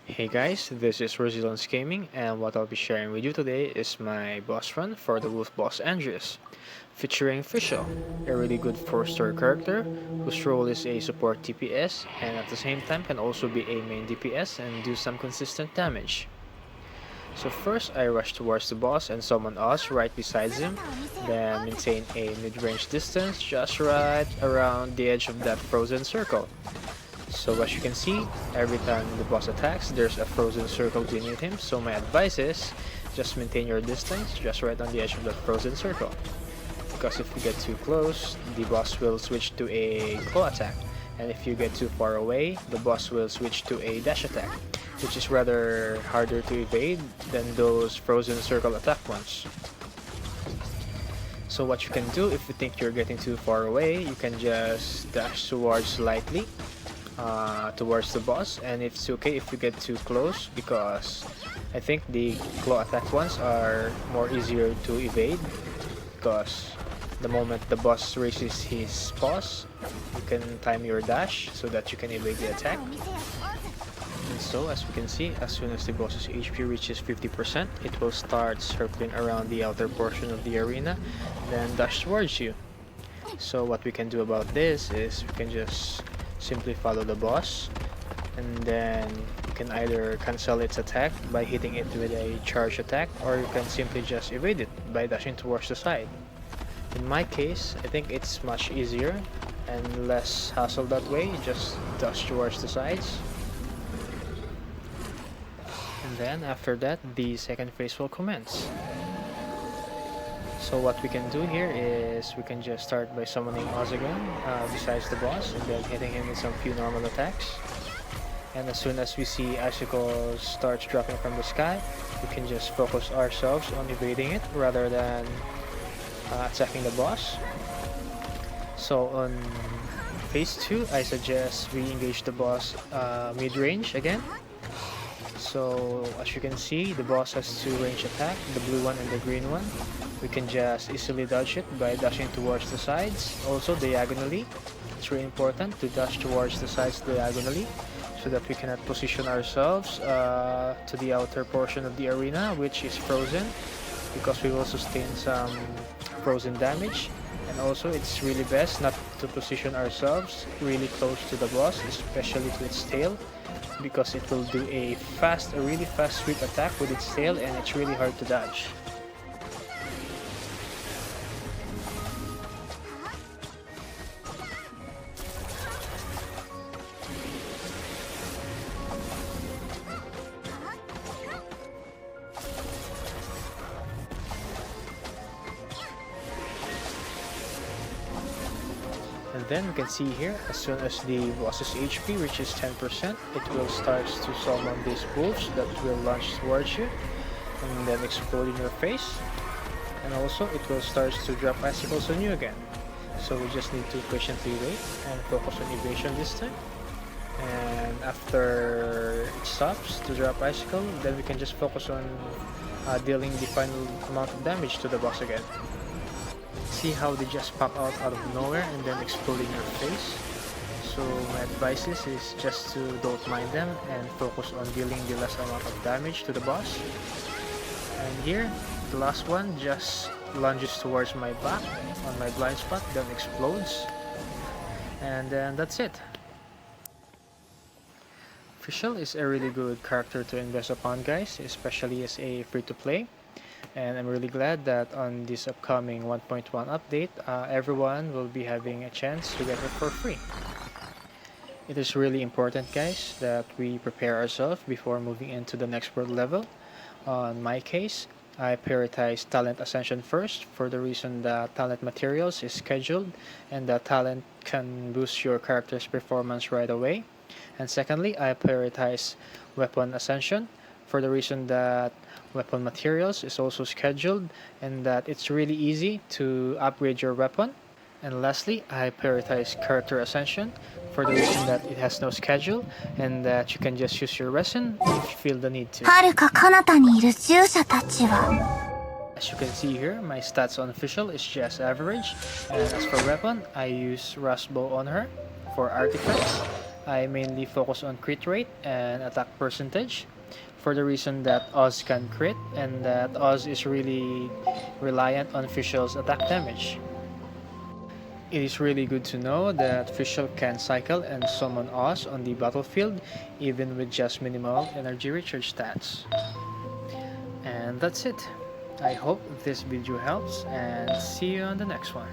Hey guys, this is Resilience Gaming, and what I'll be sharing with you today is my boss run for the Wolf Boss Andrius, featuring Fischl, a really good 4-star character whose role is a support DPS and at the same time can also be a main DPS and do some consistent damage. So first I rush towards the boss and summon Oz right beside him, then maintain a mid-range distance just right around the edge of that frozen circle. So as you can see, every time the boss attacks, there's a frozen circle beneath him, so my advice is just maintain your distance just right on the edge of that frozen circle. Because if you get too close, the boss will switch to a claw attack, and if you get too far away, the boss will switch to a dash attack, which is rather harder to evade than those frozen circle attack ones. So what you can do if you think you're getting too far away, you can just dash towards slightly towards the boss, and it's okay if you get too close because I think the claw attack ones are more easier to evade because the moment the boss raises his paws, you can time your dash so that you can evade the attack. And so as we can see, as soon as the boss's HP reaches 50%, it will start circling around the outer portion of the arena, then dash towards you. So what we can do about this is we can just simply follow the boss, and then you can either cancel its attack by hitting it with a charge attack, or you can simply just evade it by dashing towards the side. In my case, I think it's much easier and less hassle that way. You just dash towards the sides, and then after that the second phase will commence. So what we can do here is we can just start by summoning Oz again besides the boss, and then hitting him with some few normal attacks. And as soon as we see icicles starts dropping from the sky, we can just focus ourselves on evading it rather than attacking the boss. So on phase 2, I suggest we engage the boss mid-range again. So as you can see, the boss has two range attack, the blue one and the green one. We can just easily dodge it by dashing towards the sides, also diagonally. It's really important to dash towards the sides diagonally so that we cannot position ourselves to the outer portion of the arena, which is frozen, because we will sustain some frozen damage. And also it's really best not to position ourselves really close to the boss, especially to its tail, because it will do a really fast sweep attack with its tail, and it's really hard to dodge. And then we can see here, as soon as the boss's HP reaches 10%, it will start to summon these wolves that will launch towards you and then explode in your face. And also it will start to drop icicles on you again. So we just need to patiently wait and focus on evasion this time. And after it stops to drop icicle, then we can just focus on dealing the final amount of damage to the boss again. See how they just pop out of nowhere and then explode in your face. So my advice is just to don't mind them and focus on dealing the less amount of damage to the boss. And here, the last one just lunges towards my back on my blind spot, then explodes. And then that's it. Fischl is a really good character to invest upon, guys, especially as a free-to-play. And I'm really glad that on this upcoming 1.1 update, everyone will be having a chance to get it for free. It is really important, guys, that we prepare ourselves before moving into the next world level. On my case, I prioritize talent ascension first for the reason that talent materials is scheduled and that talent can boost your character's performance right away. And secondly, I prioritize weapon ascension for the reason that weapon materials is also scheduled and that it's really easy to upgrade your weapon. And lastly, I prioritize character ascension for the reason that it has no schedule and that you can just use your resin if you feel the need to. 遥か彼方にいる従者たちは As you can see here, my stats on Fischl is just average, and as for weapon, I use Rust Bow on her for artifacts, I mainly focus on crit rate and attack percentage for the reason that Oz can crit and that Oz is really reliant on Fischl's attack damage. It is really good to know that Fischl can cycle and summon Oz on the battlefield even with just minimal energy recharge stats. And that's it. I hope this video helps and see you on the next one.